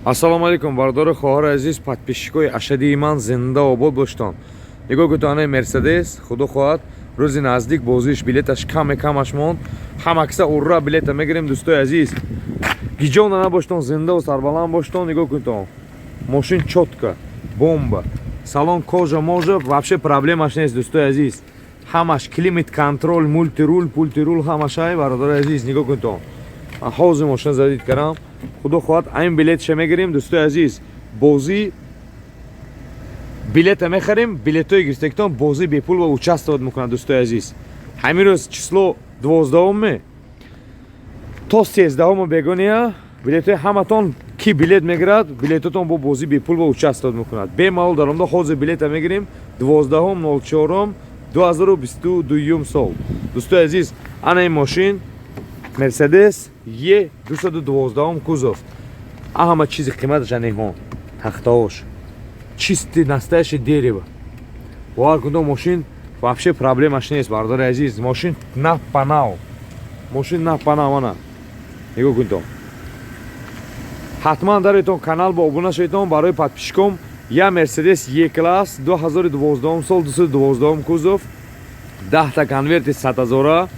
Ассалому алейкум, бардори хоҳари азиз, подписчикои ашадии ман зинда обод боштон. Нигоҳ кунед Мерседес, худо хоҳад, рӯзи наздик бозиш билеташ камаш монд. Ҳамакса урра билета мегирем дӯстои азиз. Гиҷона набоштон, зиндаву сарбаланд боштон. Нигоҳ кунед, мошин чотка, бомба, салон кожа можа, вообще проблемаш нест дӯстои азиз. Ҳамаш климат контроль, мультирул, пультирул ҳамашай бардори азиз. Нигоҳ кунед, ҳозир мошин задид кардам. Худо хоҳад айн билетша мегирем дӯстои азиз. Бозӣ билета мехарем, билетои гирифтагитон бозӣ бепул ва участвовать мекунад дӯстои азиз. Ҳамин рӯз число 12 то 13 бегония билетои ҳаматон ки билет мегирад, билетотон бо бозӣ бепул ва участвовать мекунад. Бемалол дар онда ҳозир билета мегирем 12/04/2022 сол. Дӯстои азиз, ана ин мошин Мерседес Е212 кузов. Ҳама чизи қиматаша неҳон, тахтаош, чисти настоящее дерево. Бовар кунед, мошин вообще проблемаш нест бардори азиз. Мошин на панав. Мошин на панав ана. Нигоҳ кунед. ҳатман дар этон канал ба обуна шаведон барои подписчиком. Я Мерседес Е класс 2012 сол 212 кузов, 10 та конверти 100 000